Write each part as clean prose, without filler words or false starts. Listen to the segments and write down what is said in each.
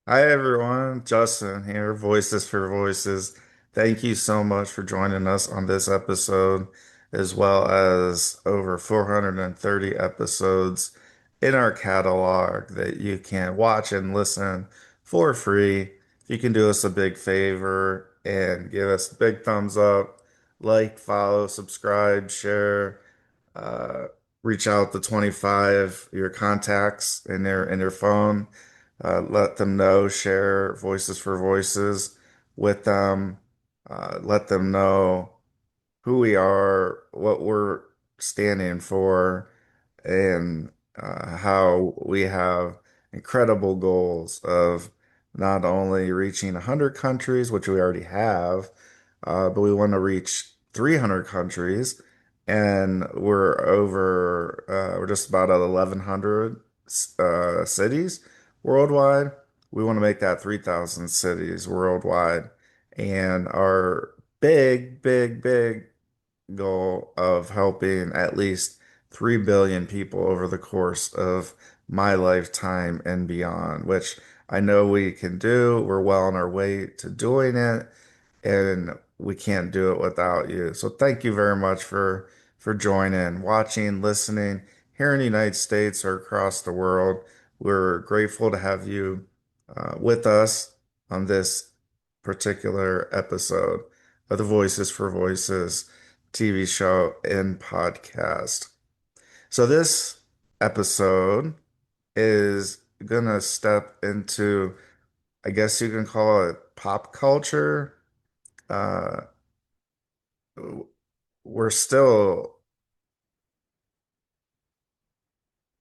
Hi everyone, Justin here, Voices for Voices. Thank you so much for joining us on this episode, as well as over 430 episodes in our catalog that you can watch and listen for free. If you can do us a big favor and give us a big thumbs up, like, follow, subscribe, share, uh, reach out to 25 your contacts in their phone. Let them know, share Voices for Voices with them. Let them know who we are, what we're standing for, and how we have incredible goals of not only reaching 100 countries, which we already have, but we want to reach 300 countries. And we're just about at 1,100 cities worldwide. We want to make that 3,000 cities worldwide. And our big goal of helping at least 3 billion people over the course of my lifetime and beyond, which I know we can do. We're well on our way to doing it, and we can't do it without you. So thank you very much for joining, watching, listening here in the United States or across the world. We're grateful to have you with us on this particular episode of the Voices for Voices TV show and podcast. So this episode is gonna step into, I guess you can call it pop culture. Uh, we're still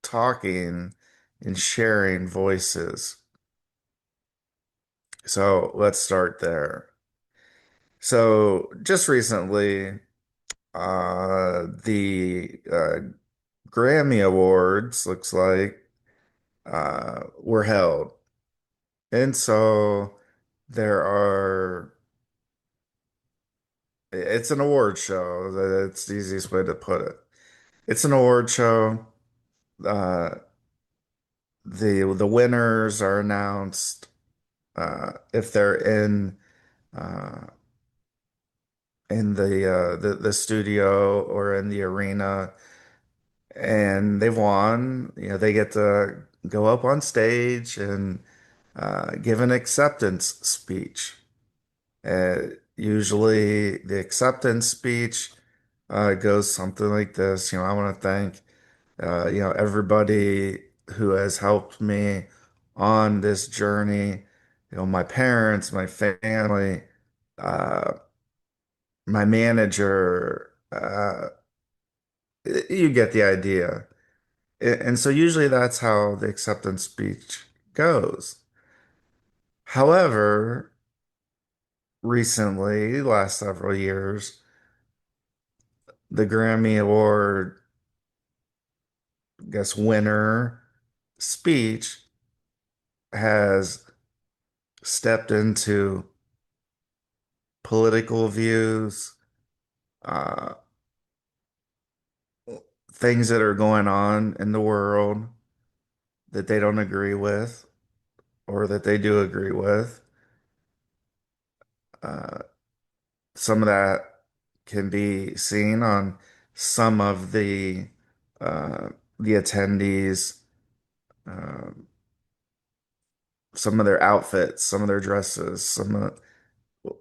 talking and sharing voices. So let's start there. So just recently, the Grammy Awards looks like were held. And so there are, it's an award show. That's the easiest way to put it. It's an award show. Uh, the winners are announced if they're uh, in the studio or in the arena and they've won. You know, they get to go up on stage and give an acceptance speech. Usually, the acceptance speech goes something like this. You know, I want to thank everybody who has helped me on this journey. You know, my parents, my family, uh, my manager. You get the idea. And so usually that's how the acceptance speech goes. However, recently, last several years, the Grammy Award, I guess, winner speech has stepped into political views, uh, things that are going on in the world that they don't agree with or that they do agree with. Uh, some of that can be seen on some of uh, the attendees, um, some of their outfits, some of their dresses, some of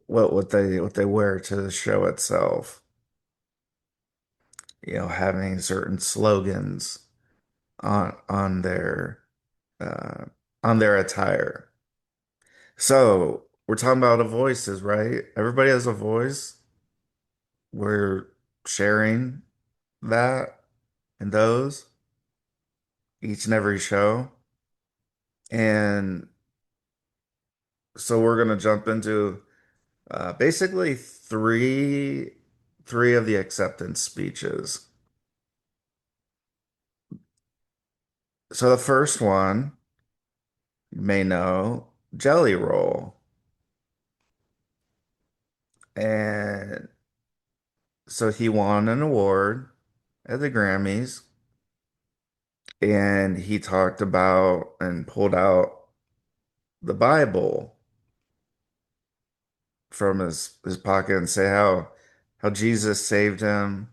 what they wear to the show itself. You know, having certain slogans on uh, on their attire. So we're talking about the voices, right? Everybody has a voice. We're sharing that and those each and every show. And so we're gonna jump into basically three of the acceptance speeches. So the first one, you may know, Jelly Roll. And so he won an award at the Grammys, and he talked about and pulled out the Bible from his pocket and say how Jesus saved him,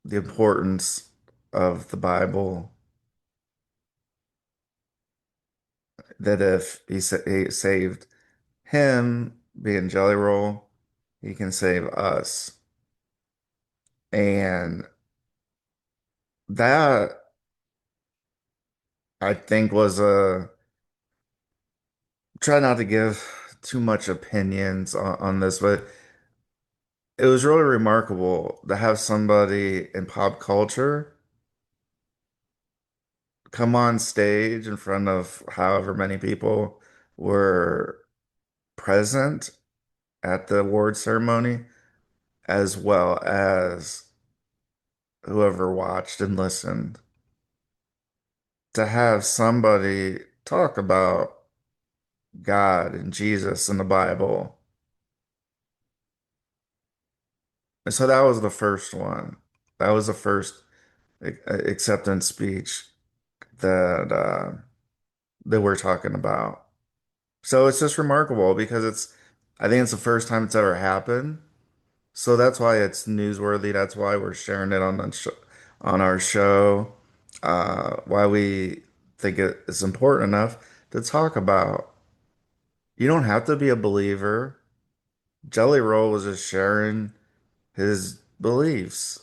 the importance of the Bible, that if he saved him being Jelly Roll, he can save us. And that I think was a try not to give too much opinions on this, but it was really remarkable to have somebody in pop culture come on stage in front of however many people were present at the award ceremony, as well as whoever watched and listened, to have somebody talk about God and Jesus and the Bible. And so that was the first one. That was the first acceptance speech that that we're talking about. So it's just remarkable because I think it's the first time it's ever happened. So that's why it's newsworthy. That's why we're sharing it on our show. Why we think it is important enough to talk about. You don't have to be a believer. Jelly Roll was just sharing his beliefs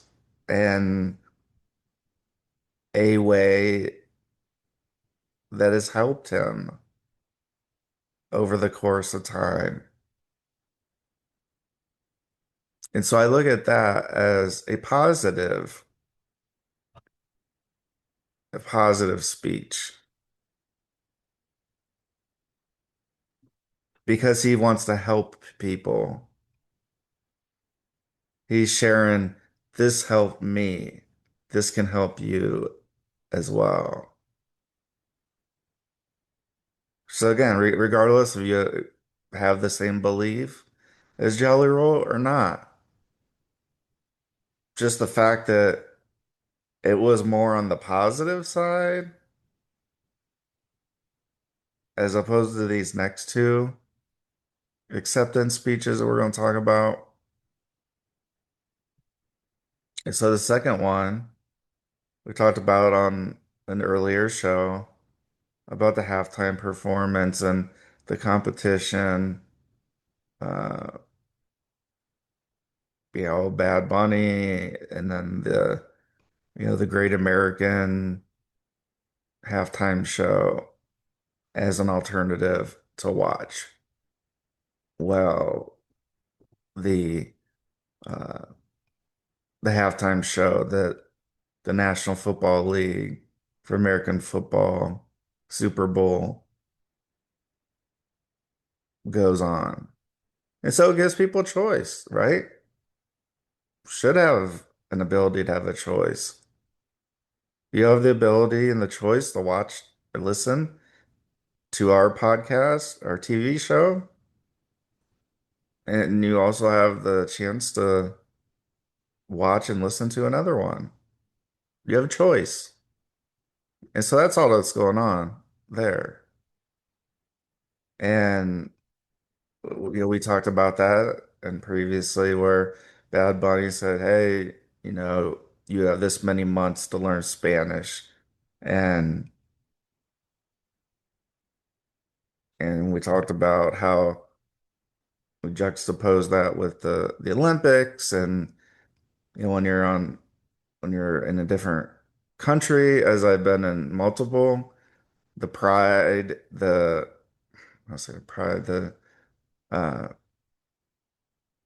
and a way that has helped him over the course of time. And so I look at that as a positive speech because he wants to help people. He's sharing, this helped me. This can help you as well. So again, regardless if you have the same belief as Jelly Roll or not, just the fact that it was more on the positive side as opposed to these next two acceptance speeches that we're going to talk about. And so the second one we talked about on an earlier show about the halftime performance and the competition, uh, Bad Bunny, and then the Great American halftime show as an alternative to watch. Well, the uh, the halftime show that the National Football League for American football Super Bowl goes on. And so it gives people choice, right? Should have an ability to have a choice. You have the ability and the choice to watch or listen to our podcast, our TV show, and you also have the chance to watch and listen to another one. You have a choice. And so that's all that's going on there. And we talked about that and previously where Bad Bunny said, "Hey, you have this many months to learn Spanish." And and we talked about how we juxtapose that with the Olympics and when you're in a different country, as I've been in multiple, the pride, I say pride, the uh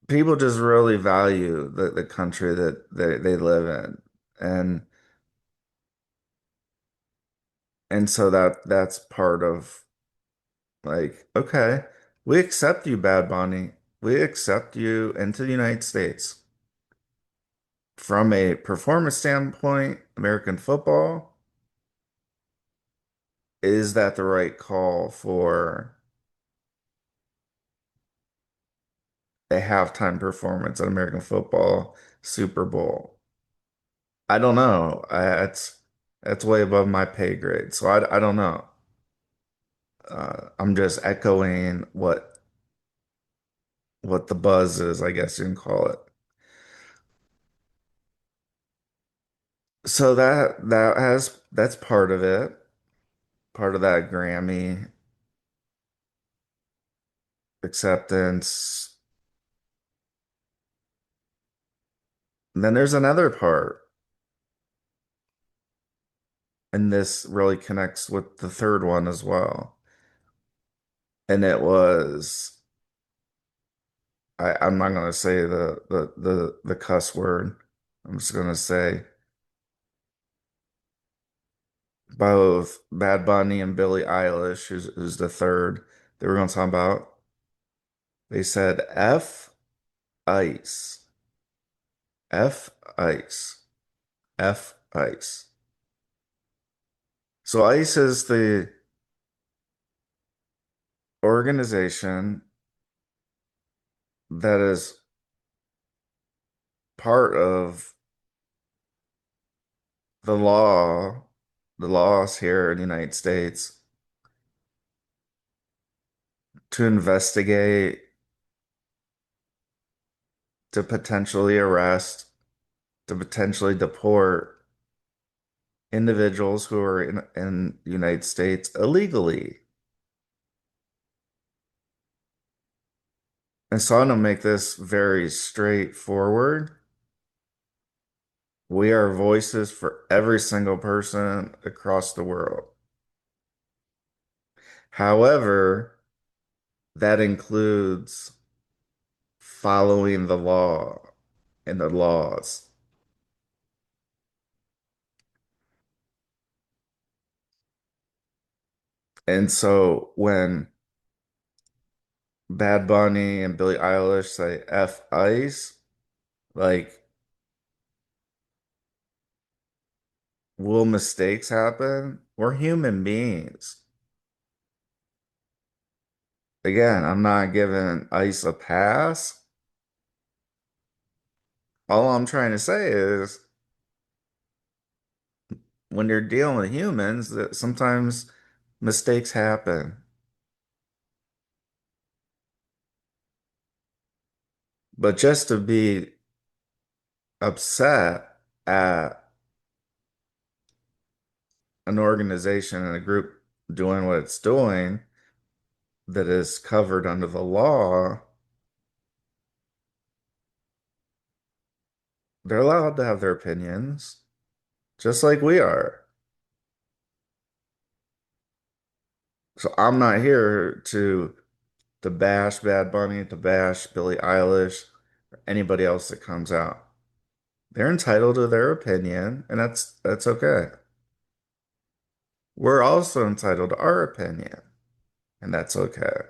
people just really value the country that they live in. And and so that's part of like, okay, we accept you, Bad Bunny. We accept you into the United States. From a performance standpoint, American football, is that the right call for a halftime performance at American football Super Bowl? I don't know. That's way above my pay grade. So I don't know. I'm just echoing what the buzz is, I guess you can call it. So that's part of it, part of that Grammy acceptance. And then there's another part, and this really connects with the third one as well. And it was I'm not gonna say the cuss word. I'm just gonna say both Bad Bunny and Billie Eilish, who's the third they were gonna talk about. They said F ice, F ice, F ice. So ICE is the organization that is part of the law, the laws here in the United States to investigate, to potentially arrest, to potentially deport individuals who are in the United States illegally. And so I'm going to make this very straightforward. We are voices for every single person across the world. However, that includes following the law and the laws. And so when Bad Bunny and Billie Eilish say F ICE, like, will mistakes happen? We're human beings. Again, I'm not giving ICE a pass. All I'm trying to say is when you're dealing with humans, that sometimes mistakes happen. But just to be upset at an organization and a group doing what it's doing that is covered under the law, they're allowed to have their opinions, just like we are. So I'm not here to bash Bad Bunny, to bash Billie Eilish, or anybody else that comes out. They're entitled to their opinion, and that's okay. We're also entitled to our opinion, and that's okay.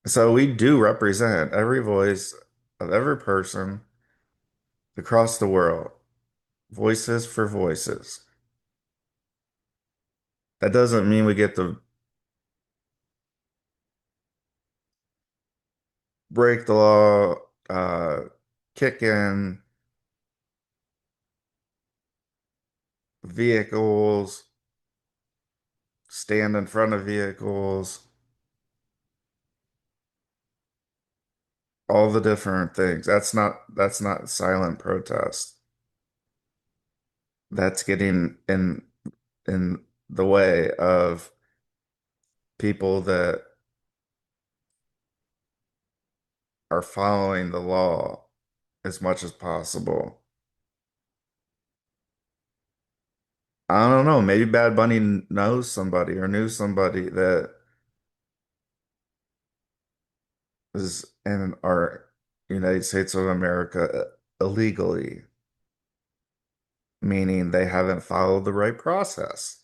So we do represent every voice of every person across the world. Voices for voices. That doesn't mean we get to break the law, kick in vehicles, stand in front of vehicles, all the different things. That's not silent protest. That's getting in the way of people that are following the law as much as possible. I don't know, maybe Bad Bunny knows somebody or knew somebody that is in our United States of America illegally, meaning they haven't followed the right process.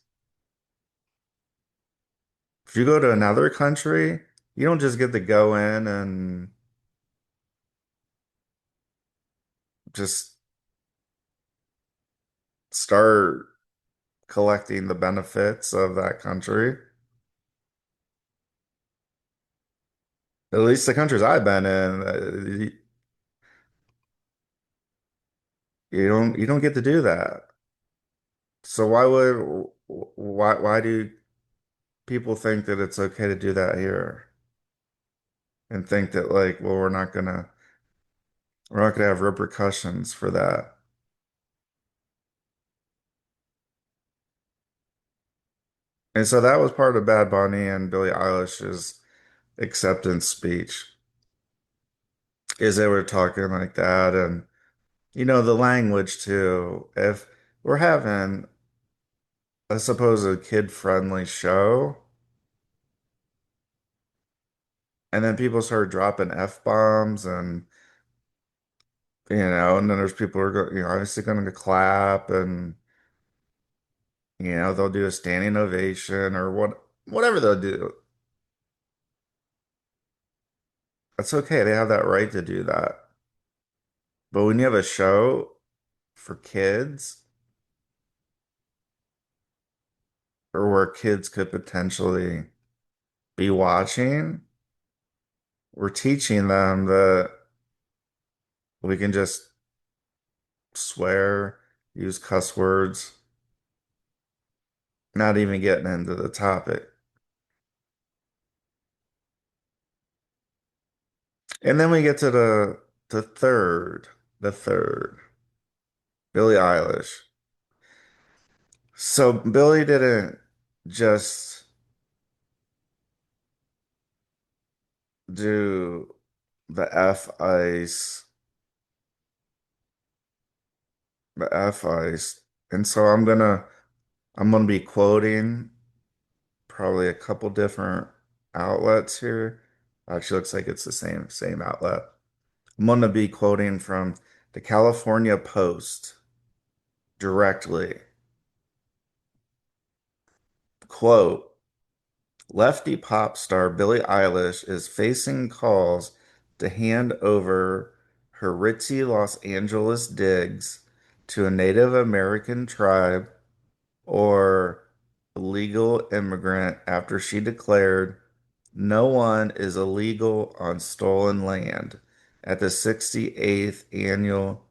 If you go to another country, you don't just get to go in and just start collecting the benefits of that country. At least the countries I've been in, you don't get to do that. So why would Why do people think that it's okay to do that here and think that like, well, we're not gonna have repercussions for that. And so that was part of Bad Bunny and Billie Eilish's acceptance speech, is they were talking like that, and the language too. If we're having a supposed kid-friendly show, and then people start dropping F-bombs and then there's people who are obviously going to clap, and they'll do a standing ovation or whatever they'll do. That's okay. They have that right to do that. But when you have a show for kids, or where kids could potentially be watching, we're teaching them that we can just swear, use cuss words, not even getting into the topic. And then we get to the third, Billie Eilish. So Billie didn't just do the F ice. And so I'm gonna be quoting probably a couple different outlets here. Actually, looks like it's the same outlet. I'm gonna be quoting from the California Post directly. Quote, Lefty pop star Billie Eilish is facing calls to hand over her ritzy Los Angeles digs to a Native American tribe or illegal immigrant after she declared no one is illegal on stolen land at the 68th annual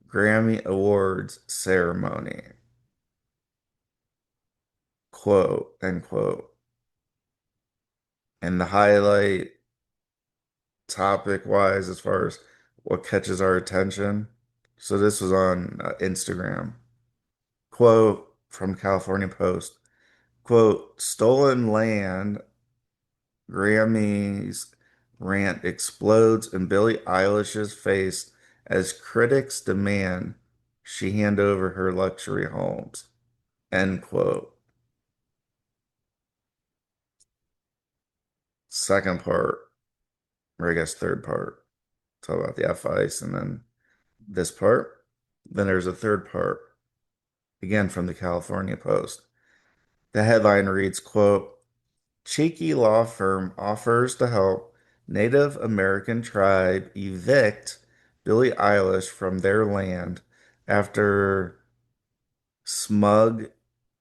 Grammy Awards ceremony. Quote, end quote. And the highlight topic wise, as far as what catches our attention. So this was on Instagram. Quote from California Post. Quote, stolen land Grammys rant explodes in Billie Eilish's face as critics demand she hand over her luxury homes. End quote. Second part, or I guess third part, talk about the F ice and then this part. Then there's a third part, again from the California Post. The headline reads, quote, Cheeky law firm offers to help Native American tribe evict Billie Eilish from their land after smug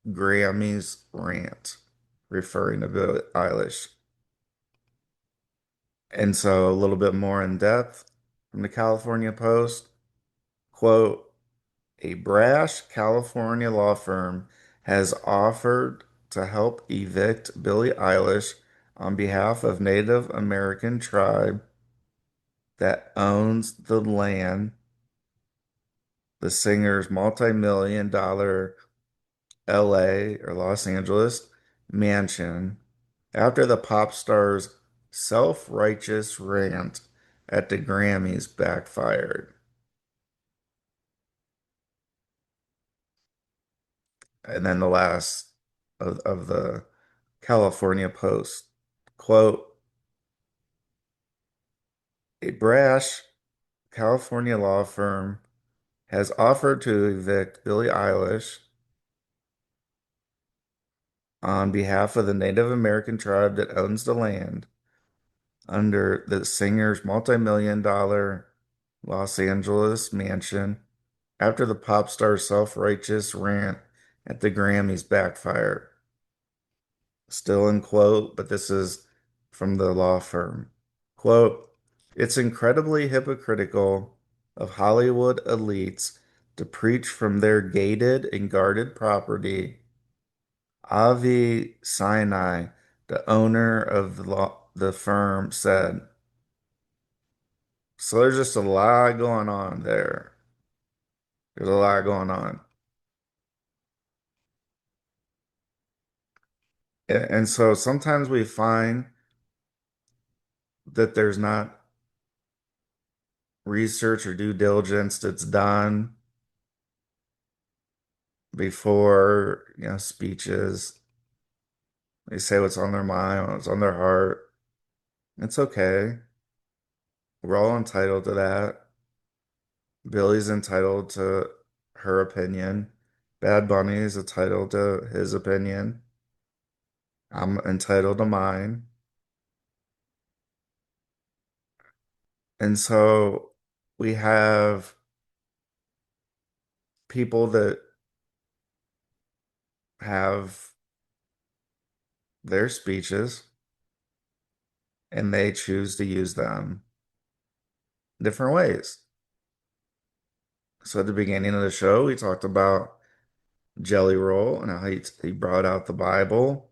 Grammys rant, referring to Billie Eilish. And so a little bit more in depth from the California Post, quote, a brash California law firm has offered to help evict Billie Eilish on behalf of Native American tribe that owns the land, the singer's multi-million dollar LA or Los Angeles mansion after the pop star's self-righteous rant at the Grammys backfired. And then the last of the California Post. Quote, a brash California law firm has offered to evict Billie Eilish on behalf of the Native American tribe that owns the land under the singer's multi-million dollar Los Angeles mansion after the pop star's self-righteous rant at the Grammys backfired. Still in quote, but this is from the law firm. Quote, it's incredibly hypocritical of Hollywood elites to preach from their gated and guarded property Avi Sinai, the owner of the firm, said. So there's just a lot going on there. There's a lot going on. And so sometimes we find that there's not research or due diligence that's done before, speeches. They say what's on their mind, what's on their heart. It's okay. We're all entitled to that. Billy's entitled to her opinion. Bad Bunny is entitled to his opinion. I'm entitled to mine. And so we have people that have their speeches and they choose to use them different ways. So at the beginning of the show, we talked about Jelly Roll and how he brought out the Bible,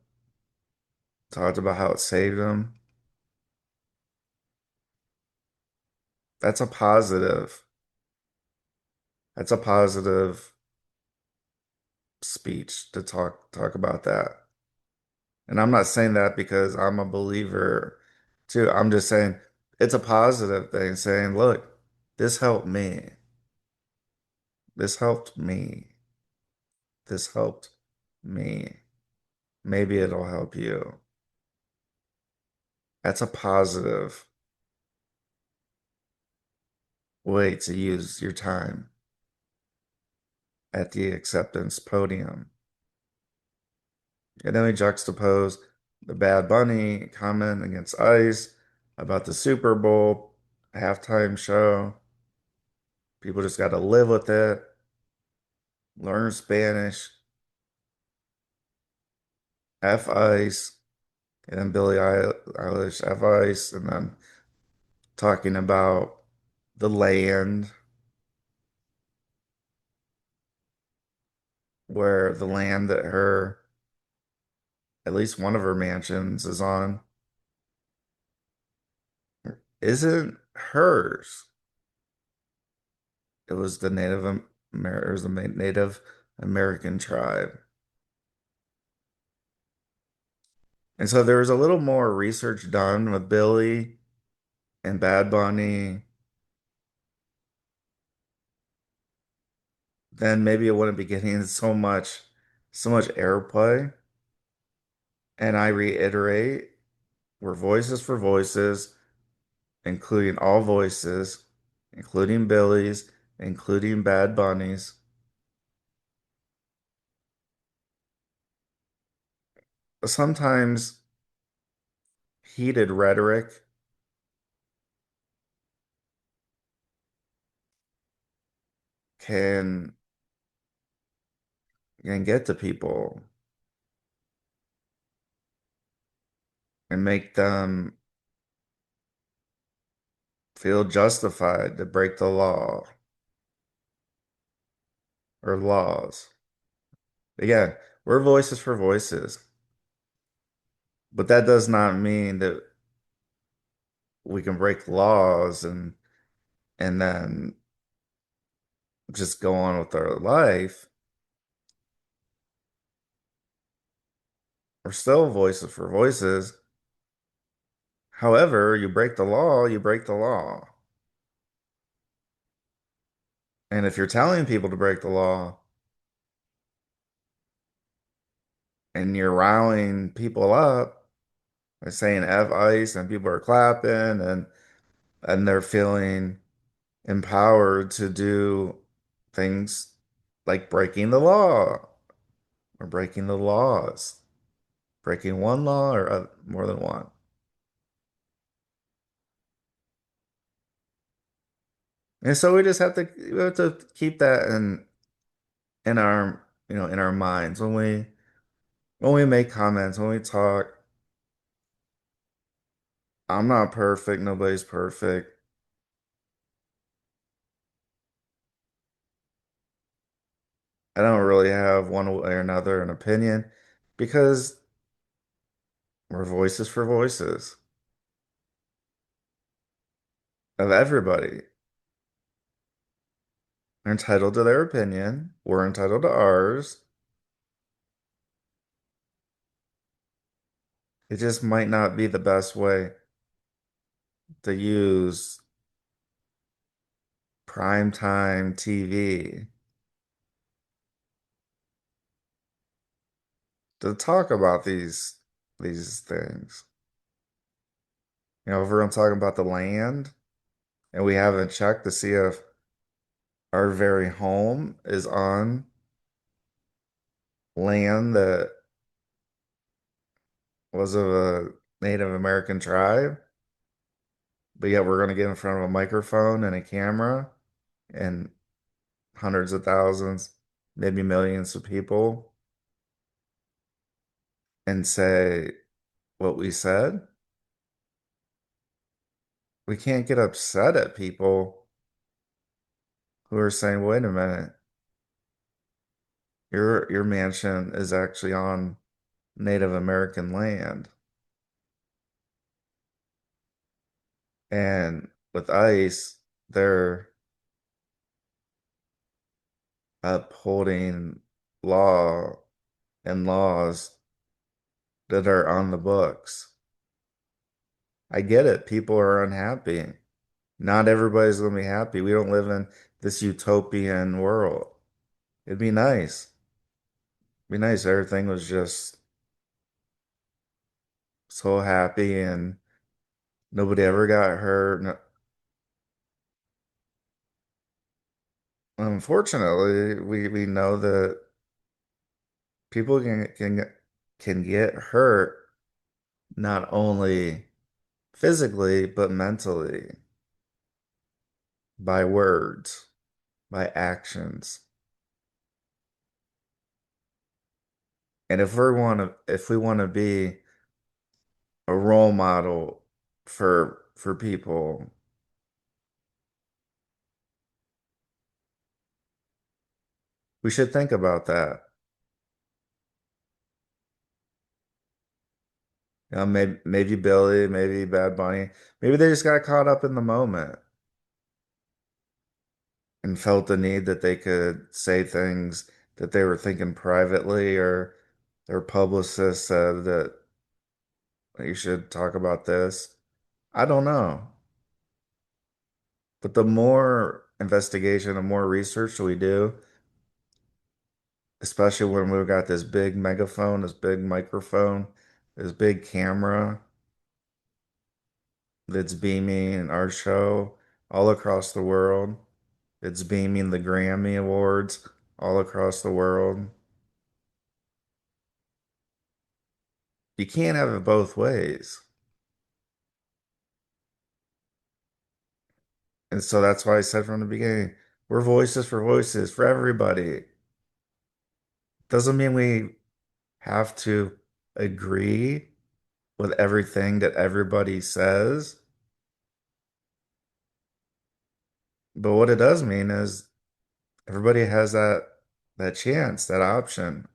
talked about how it saved him. That's a positive. That's a positive speech to talk about that. And I'm not saying that because I'm a believer too. I'm just saying it's a positive thing, saying, look, this helped me. This helped me. This helped me. Maybe it'll help you. That's a positive way to use your time at the acceptance podium. And then we juxtapose the Bad Bunny comment against Ice about the Super Bowl halftime show. People just got to live with it, learn Spanish, F Ice, and then Eilish F Ice, and then talking about the land, where the land that at least one of her mansions is on, isn't hers. It was the it was the Native American tribe. And so there was a little more research done with Billy and Bad Bunny, then maybe it wouldn't be getting so much airplay. And I reiterate, we're voices for voices, including all voices, including Billy's, including Bad Bunny's. Sometimes heated rhetoric can can get to people and make them feel justified to break the law or laws. Again, we're voices for voices, but that does not mean that we can break laws and then just go on with our life. We're still voices for voices. However, you break the law, you break the law. And if you're telling people to break the law and you're riling people up by saying F ice and people are clapping and they're feeling empowered to do things like breaking the law or breaking the laws, breaking one law or more than one. And so we have to keep that in our minds when we make comments, when we talk. I'm not perfect, nobody's perfect. I don't really have one way or another an opinion. because we're voices for voices of everybody. They're entitled to their opinion. We're entitled to ours. It just might not be the best way to use primetime TV to talk about these things. Everyone's talking about the land, and we haven't checked to see if our very home is on land that was of a Native American tribe. But yet we're going to get in front of a microphone and a camera and hundreds of thousands, maybe millions of people and say what we said. We can't get upset at people who are saying, wait a minute, your mansion is actually on Native American land. And with ICE, they're upholding law and laws that are on the books. I get it. People are unhappy. Not everybody's going to be happy. We don't live in this utopian world. It'd be nice. Be nice. Everything was just so happy and nobody ever got hurt. Unfortunately, we know that people can get hurt not only physically but mentally by words, by actions. And if we want to be a role model for people, we should think about that. Maybe Billy, maybe Bad Bunny, maybe they just got caught up in the moment and felt the need that they could say things that they were thinking privately, or their publicist said that you should talk about this. I don't know. But the more investigation and more research we do, especially when we've got this big megaphone, this big microphone, this big camera that's beaming our show all across the world. It's beaming the Grammy Awards all across the world. You can't have it both ways. And so that's why I said from the beginning, we're voices for everybody. Doesn't mean we have to agree with everything that everybody says. But what it does mean is everybody has that chance, that option.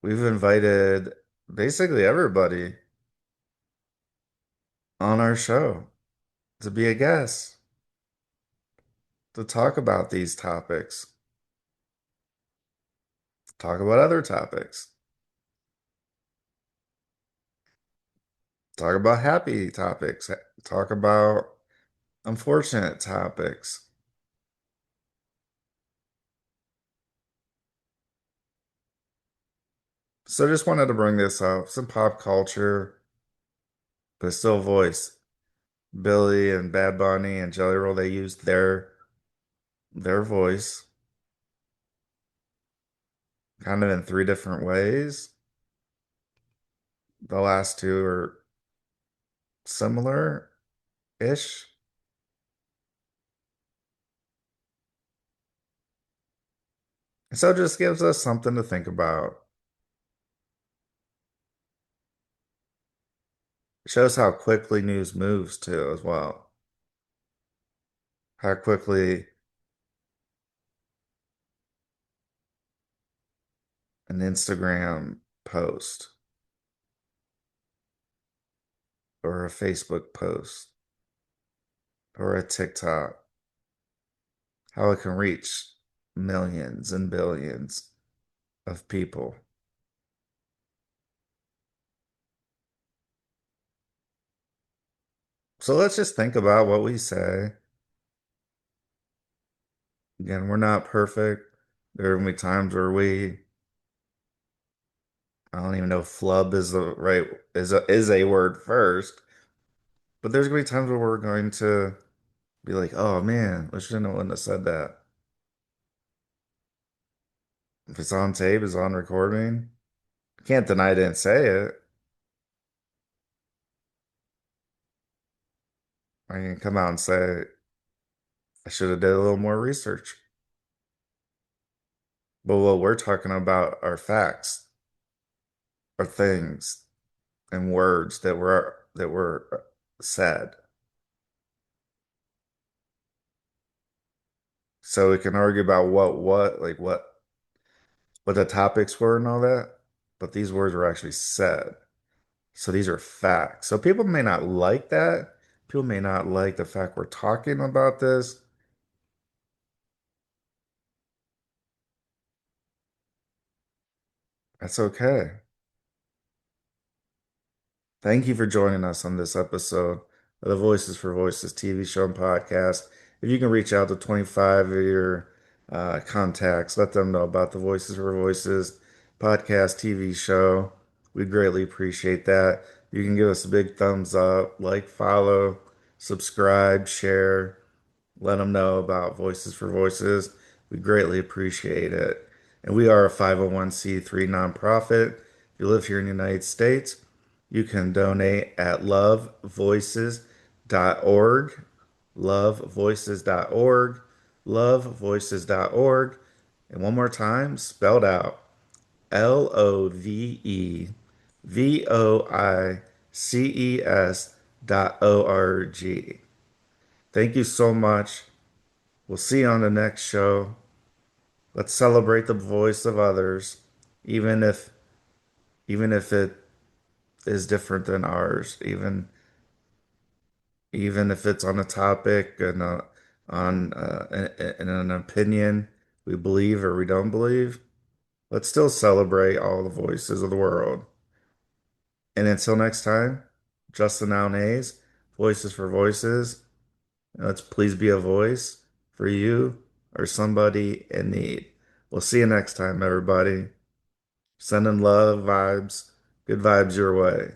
We've invited basically everybody on our show to be a guest, to talk about these topics, talk about other topics, talk about happy topics, talk about unfortunate topics. So just wanted to bring this up, some pop culture, but still voice. Billy and Bad Bunny and Jelly Roll, they used their voice kind of in three different ways. The last two are similar-ish. So it just gives us something to think about. It shows how quickly news moves too, as well. How quickly an Instagram post or a Facebook post or a TikTok, how it can reach millions and billions of people. So let's just think about what we say. Again, we're not perfect. There are gonna be times where I don't even know if flub is the right is a word first, but there's gonna be times where we're going to be like, oh man, I wouldn't have said that. If it's on tape, it's on recording. Can't deny I didn't say it. I can come out and say I should have did a little more research. But what we're talking about are facts, are things and words that were said. So we can argue about what the topics were and all that, but these words were actually said. So these are facts. So people may not like that. People may not like the fact we're talking about this. That's okay. Thank you for joining us on this episode of the Voices for Voices TV show and podcast. If you can reach out to 25 of your contacts, let them know about the Voices for Voices podcast TV show. We greatly appreciate that. You can give us a big thumbs up, like, follow, subscribe, share. Let them know about Voices for Voices. We greatly appreciate it. And we are a 501(c)(3) nonprofit. If you live here in the United States, you can donate at lovevoices.org, lovevoices.org, lovevoices.org. And one more time, spelled out LOVEVOICES.org. Thank you so much. We'll see you on the next show. Let's celebrate the voice of others, even if even if it is different than ours, even if it's on a topic and on in an opinion we believe or we don't believe. Let's still celebrate all the voices of the world. And until next time, Justin Allen Hayes, Voices for Voices. Let's please be a voice for you or somebody in need. We'll see you next time, everybody. Sending love, vibes, good vibes your way.